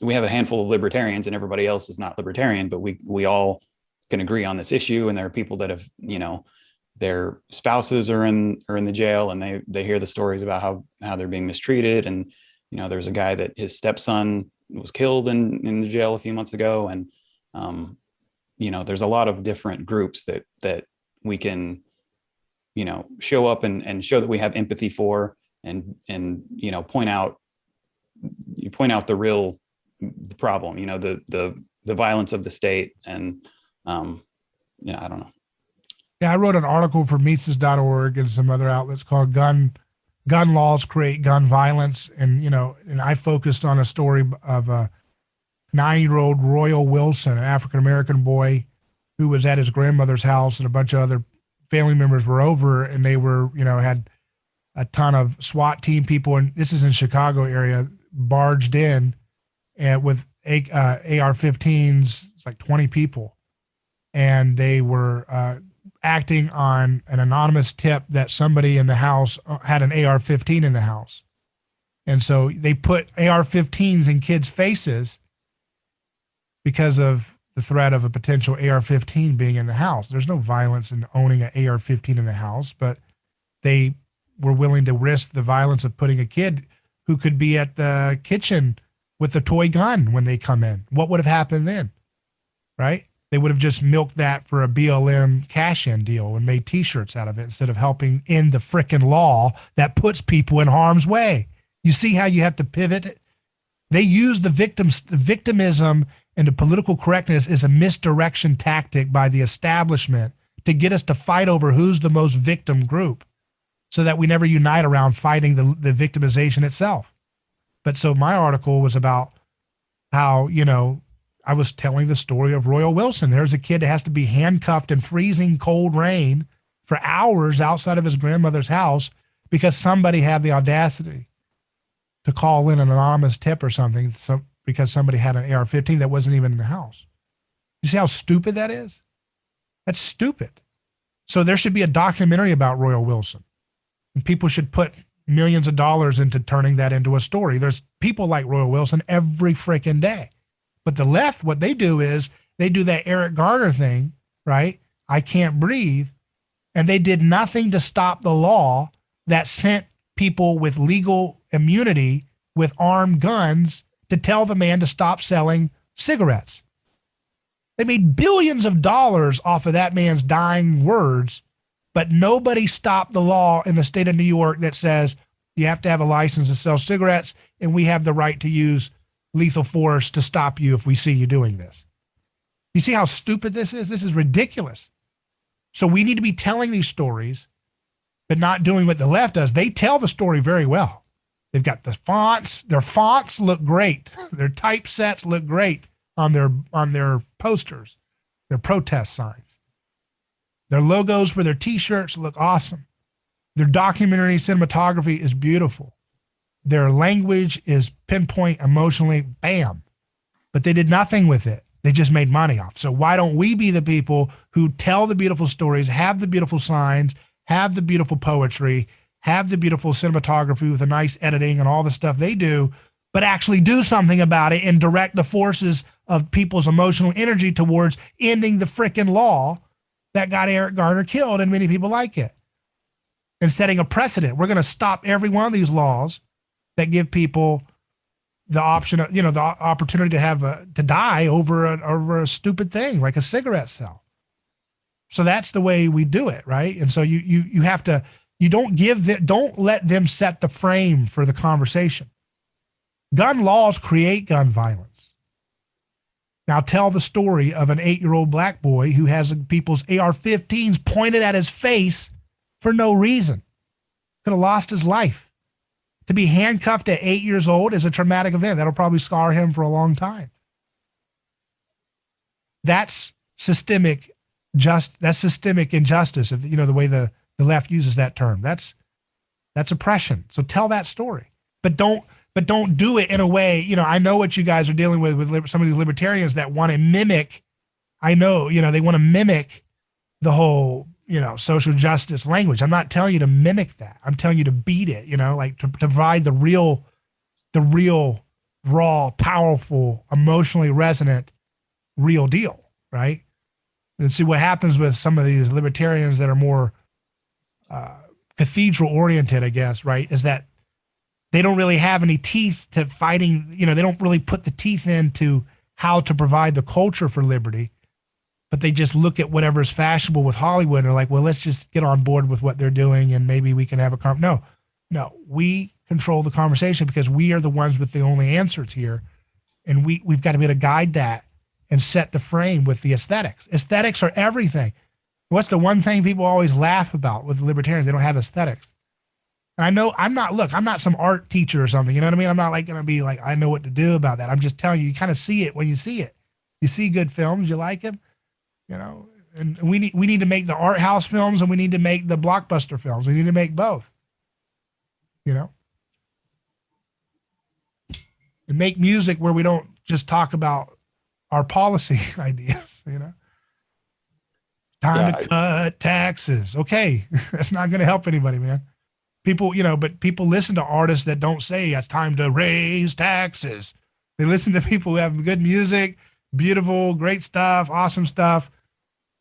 We have a handful of libertarians, and everybody else is not libertarian, but we all can agree on this issue. And there are people that have, their spouses are in the jail, and they hear the stories about how they're being mistreated. And there's a guy that his stepson was killed in the jail a few months ago. And there's a lot of different groups that we can show up and show that we have empathy for, and point out the real problem, the violence of the state. And I don't know. Yeah, I wrote an article for Mises.org and some other outlets called Gun Laws Create Gun Violence. And, and I focused on a story of a 9-year-old Royal Wilson, an African-American boy who was at his grandmother's house, and a bunch of other family members were over, and they were, had a ton of SWAT team people. And this is in Chicago area, barged in and with AR-15s, it's like 20 people. And they were, acting on an anonymous tip that somebody in the house had an AR-15 in the house. And so they put AR-15s in kids' faces because of the threat of a potential AR-15 being in the house. There's no violence in owning an AR-15 in the house, but they were willing to risk the violence of putting a kid who could be at the kitchen with a toy gun when they come in. What would have happened then, right? They would have just milked that for a BLM cash-in deal and made T-shirts out of it instead of helping end the frickin' law that puts people in harm's way. You see how you have to pivot? They use the victimism and the political correctness is a misdirection tactic by the establishment to get us to fight over who's the most victim group, so that we never unite around fighting the victimization itself. But so my article was about how, I was telling the story of Royal Wilson. There's a kid that has to be handcuffed in freezing cold rain for hours outside of his grandmother's house because somebody had the audacity to call in an anonymous tip or something, because somebody had an AR-15 that wasn't even in the house. You see how stupid that is? That's stupid. So there should be a documentary about Royal Wilson, and people should put millions of dollars into turning that into a story. There's people like Royal Wilson every freaking day. But the left, what they do is they do that Eric Garner thing, right? I can't breathe. And they did nothing to stop the law that sent people with legal immunity with armed guns to tell the man to stop selling cigarettes. They made billions of dollars off of that man's dying words, but nobody stopped the law in the state of New York that says you have to have a license to sell cigarettes, and we have the right to use lethal force to stop you if we see you doing this. You see how stupid this is? This is ridiculous. So we need to be telling these stories, but not doing what the left does. They tell the story very well. They've got the fonts. Their fonts look great. Their typesets look great on their posters, their protest signs. Their logos for their T-shirts look awesome. Their documentary cinematography is beautiful. Their language is pinpoint emotionally, bam. But they did nothing with it. They just made money off. So why don't we be the people who tell the beautiful stories, have the beautiful signs, have the beautiful poetry, have the beautiful cinematography with the nice editing and all the stuff they do, but actually do something about it and direct the forces of people's emotional energy towards ending the frickin' law that got Eric Garner killed and many people like it. And setting a precedent. We're going to stop every one of these laws that give people the option of, the opportunity to have to die over a stupid thing like a cigarette sell. So that's the way we do it, right? And so you have to, don't let them set the frame for the conversation. Gun laws create gun violence. Now tell the story of an 8-year-old black boy who has people's AR-15s pointed at his face for no reason. Could have lost his life. To be handcuffed at 8 years old is a traumatic event. That'll probably scar him for a long time. That's systemic injustice, if the way the left uses that term. That's oppression. So tell that story. But don't do it in a way, I know what you guys are dealing with some of these libertarians that want to mimic. I know, they want to mimic the whole, social justice language. I'm not telling you to mimic that. I'm telling you to beat it, like to provide the real, raw, powerful, emotionally resonant, real deal, right? And see what happens with some of these libertarians that are more cathedral oriented, I guess, right, is that they don't really have any teeth to fighting, they don't really put the teeth into how to provide the culture for liberty, but they just look at whatever is fashionable with Hollywood and are like, well, let's just get on board with what they're doing and maybe we can have a no, we control the conversation because we are the ones with the only answers here. And we've got to be able to guide that and set the frame with the aesthetics. Aesthetics are everything. What's the one thing people always laugh about with libertarians? They don't have aesthetics. And I know I'm not some art teacher or something. You know what I mean? I'm not like going to be like, I know what to do about that. I'm just telling you, you kind of see it when you see it. You see good films, you like them, and we need to make the art house films and we need to make the blockbuster films. We need to make both, and make music where we don't just talk about our policy ideas, Time to cut taxes. Okay. That's not going to help anybody, man. People, but people listen to artists that don't say it's time to raise taxes. They listen to people who have good music, beautiful, great stuff, awesome stuff.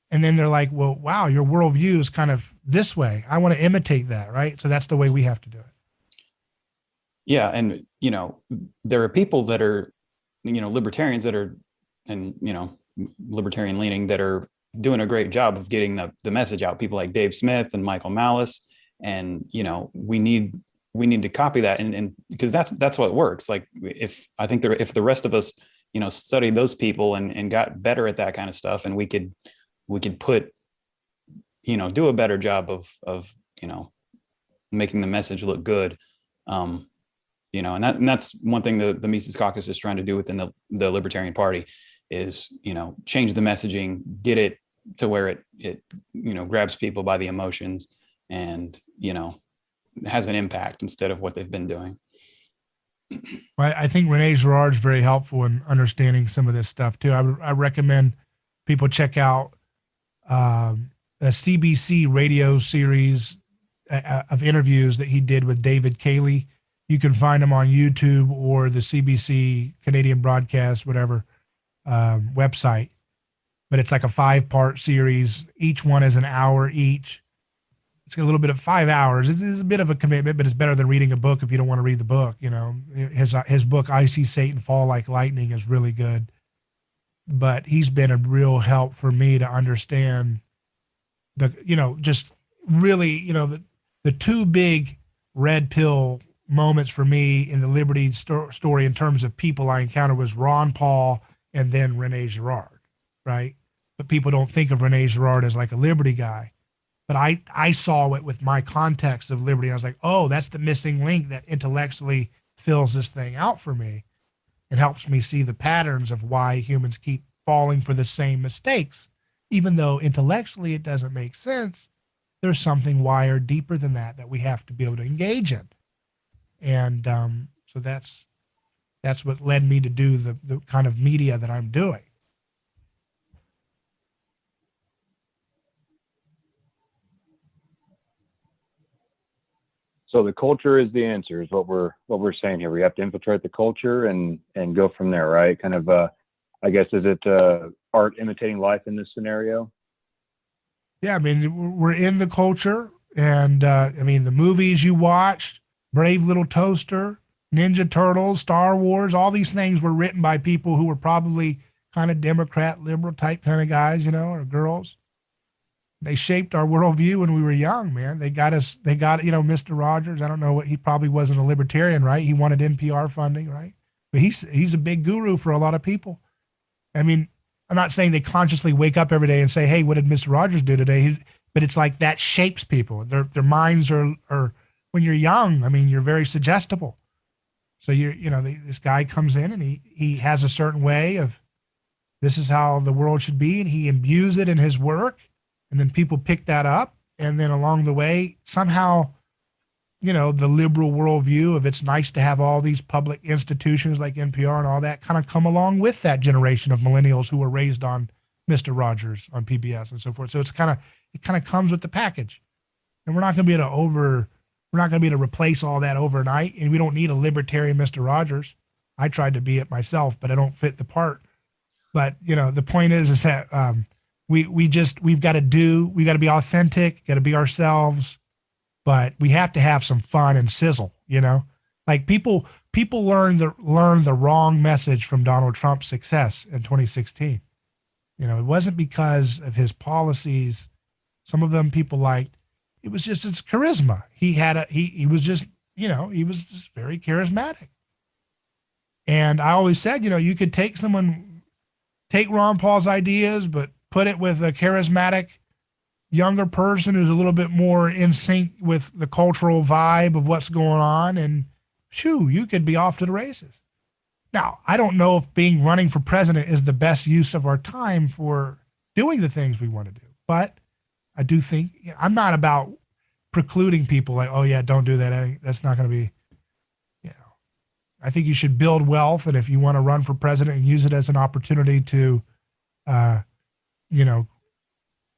And then they're like, well, wow, your worldview is kind of this way. I want to imitate that, right? So that's the way we have to do it. Yeah. And, there are people that are, libertarians that are, and, libertarian leaning that are doing a great job of getting the message out. People like Dave Smith and Michael Malice. And, we need to copy that. And because that's what works. Like if the rest of us, studied those people and got better at that kind of stuff, and we could put, do a better job of making the message look good. And that's one thing the Mises Caucus is trying to do within the Libertarian Party is, change the messaging, get it to where it grabs people by the emotions and, has an impact instead of what they've been doing. I think Renee Girard's very helpful in understanding some of this stuff too. I recommend people check out a CBC radio series of interviews that he did with David Cayley. You can find them on YouTube or the CBC Canadian Broadcast, whatever website. But it's like a 5-part series. Each one is an hour each. It's a little bit of 5 hours. It's a bit of a commitment, but it's better than reading a book if you don't want to read the book. His book, I See Satan Fall Like Lightning, is really good. But he's been a real help for me to understand just really, the two big red pill moments for me in the Liberty story in terms of people I encountered was Ron Paul and then Rene Girard, right? But people don't think of Rene Girard as like a Liberty guy. But I saw it with my context of Liberty. I was like, oh, that's the missing link that intellectually fills this thing out for me and helps me see the patterns of why humans keep falling for the same mistakes. Even though intellectually it doesn't make sense, there's something wired deeper than that we have to be able to engage in. And so that's what led me to do the kind of media that I'm doing. So the culture is the answer, is what we're saying here. We have to infiltrate the culture and go from there, right? Kind of, I guess, is it art imitating life in this scenario? Yeah, I mean, we're in the culture, and the movies you watched, Brave Little Toaster, Ninja Turtles, Star Wars, all these things were written by people who were probably kind of Democrat, liberal type kind of guys, or girls. They shaped our worldview when we were young, man. They got Mr. Rogers. I don't know he probably wasn't a libertarian, right? He wanted NPR funding, right? But he's a big guru for a lot of people. I mean, I'm not saying they consciously wake up every day and say, hey, what did Mr. Rogers do today? But it's like that shapes people. Their minds are when you're young, I mean, you're very suggestible. So this guy comes in and he has a certain way of, this is how the world should be, and he imbues it in his work, and then people pick that up, and then along the way, somehow, the liberal worldview of it's nice to have all these public institutions like NPR and all that kind of come along with that generation of millennials who were raised on Mr. Rogers on PBS and so forth. So it kind of comes with the package, and we're not going to be able to replace all that overnight, and we don't need a libertarian Mr. Rogers. I tried to be it myself, but I don't fit the part. But the point is that we've got to be authentic, got to be ourselves, but we have to have some fun and sizzle. Like people learn the wrong message from Donald Trump's success in 2016. It wasn't because of his policies. Some of them people liked. It was just his charisma. He was just very charismatic. And I always said, you could take Ron Paul's ideas, but put it with a charismatic younger person who's a little bit more in sync with the cultural vibe of what's going on, and you could be off to the races. Now, I don't know if running for president is the best use of our time for doing the things we want to do, but I do think I'm not about precluding people like, oh yeah, don't do that. That's not going to be, I think you should build wealth. And if you want to run for president and use it as an opportunity to,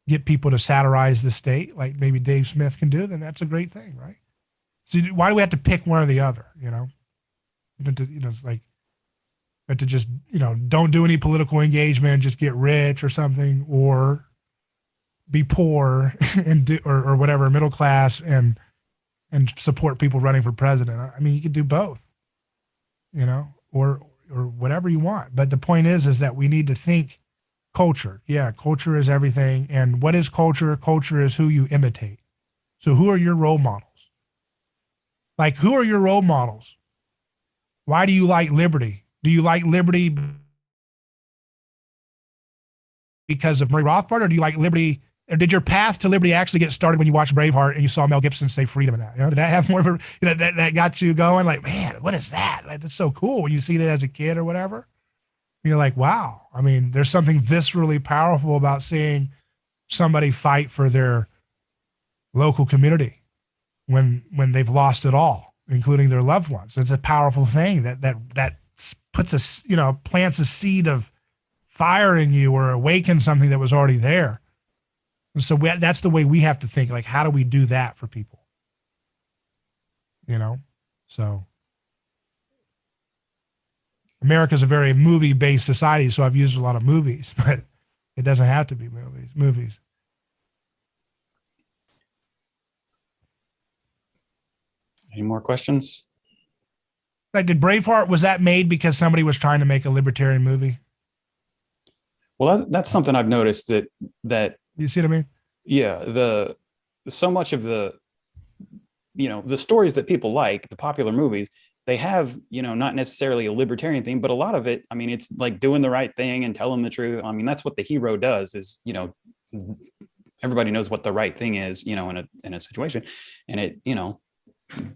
get people to satirize the state, like maybe Dave Smith can do, then that's a great thing, right? So why do we have to pick one or the other? It's like, but to just, don't do any political engagement, just get rich or something, or be poor and do, or whatever, middle class and support people running for president. I mean, you could do both, or whatever you want. But the point is that we need to think culture. Yeah, culture is everything. And what is culture? Culture is who you imitate. So who are your role models? Like, who are your role models? Why do you like liberty? Do you like liberty because of Murray Rothbard, or do you like liberty? Or did your path to liberty actually get started when you watched Braveheart and you saw Mel Gibson say freedom in that? Did that have more of a, that got you going? Like, man, what is that? Like, that's so cool when you see that as a kid or whatever. You're like, wow. I mean, there's something viscerally powerful about seeing somebody fight for their local community when they've lost it all, including their loved ones. It's a powerful thing that puts plants a seed of fire in you or awakens something that was already there. And so that's the way we have to think. Like, how do we do that for people? So America's a very movie-based society, so I've used a lot of movies, but it doesn't have to be movies. Any more questions? Like, did Braveheart, was that made because somebody was trying to make a libertarian movie? Well, that's something I've noticed that You see what I mean? Yeah, so much of the stories that people like, the popular movies, they have, not necessarily a libertarian thing, but a lot of it, I mean, it's like doing the right thing and telling the truth. I mean, that's what the hero does is, everybody knows what the right thing is, in a situation, and it,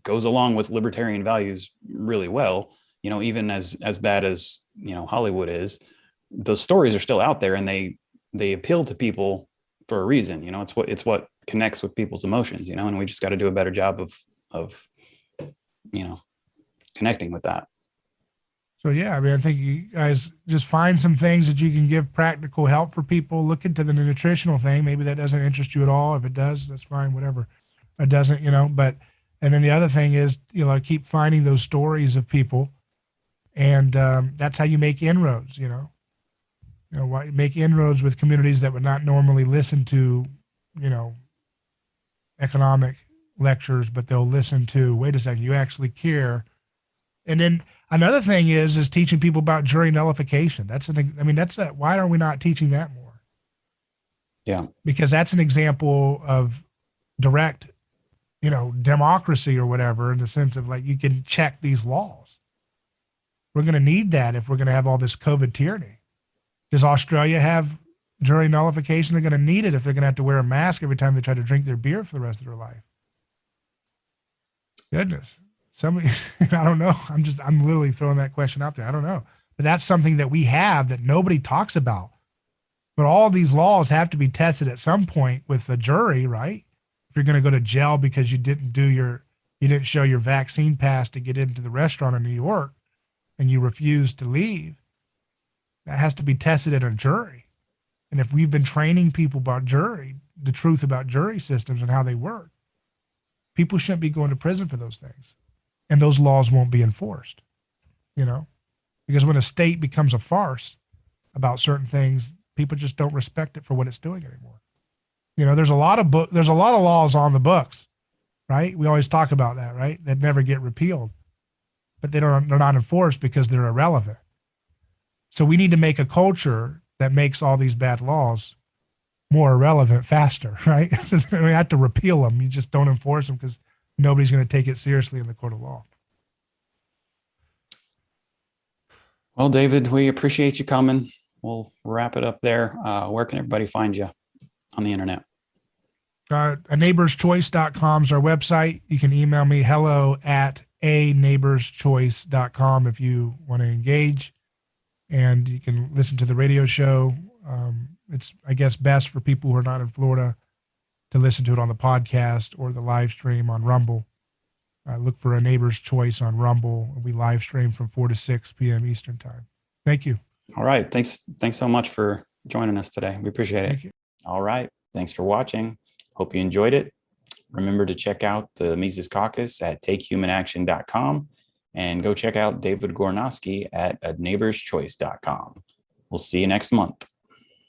goes along with libertarian values really well, even as bad as, Hollywood is, the stories are still out there and they appeal to people for a reason. It's what connects with people's emotions, and we just got to do a better job of connecting with that. So yeah, I mean, I think you guys just find some things that you can give practical help for people. Look into the nutritional thing. Maybe that doesn't interest you at all. If it does, that's fine, whatever. It doesn't, but, and then the other thing is, keep finding those stories of people, and that's how you make inroads, make inroads with communities that would not normally listen to, economic lectures, but they'll listen to, wait a second, you actually care. And then another thing is teaching people about jury nullification. Why are we not teaching that more? Yeah. Because that's an example of direct, democracy or whatever, in the sense of like, you can check these laws. We're going to need that if we're going to have all this COVID tyranny. Does Australia have jury nullification? They're going to need it if they're going to have to wear a mask every time they try to drink their beer for the rest of their life. Goodness. Somebody, I don't know. I'm literally throwing that question out there. I don't know. But that's something that we have that nobody talks about. But all these laws have to be tested at some point with the jury, right? If you're going to go to jail because you didn't show your vaccine pass to get into the restaurant in New York and you refused to leave, that has to be tested at a jury. And if we've been training people about jury, the truth about jury systems and how they work, people shouldn't be going to prison for those things. And those laws won't be enforced, because when a state becomes a farce about certain things, people just don't respect it for what it's doing anymore. There's a lot of laws on the books, right? We always talk about that, right? That never get repealed, but they're not enforced because they're irrelevant. So we need to make a culture that makes all these bad laws more irrelevant faster, right? So we have to repeal them. You just don't enforce them because nobody's going to take it seriously in the court of law. Well, David, we appreciate you coming. We'll wrap it up there. Where can everybody find you on the internet? A neighborschoice.com is our website. You can email me hello@aneighborschoice.com if you want to engage, and you can listen to the radio show. It's, I guess, best for people who are not in Florida to listen to it on the podcast or the live stream on Rumble. Look for A Neighbor's Choice on Rumble. We live stream from 4 to 6 p.m. Eastern time. Thank you. All right. Thanks so much for joining us today. We appreciate it. Thank you. All right. Thanks for watching. Hope you enjoyed it. Remember to check out the Mises Caucus at takehumanaction.com and go check out David Gornoski at aneighborschoice.com. We'll see you next month.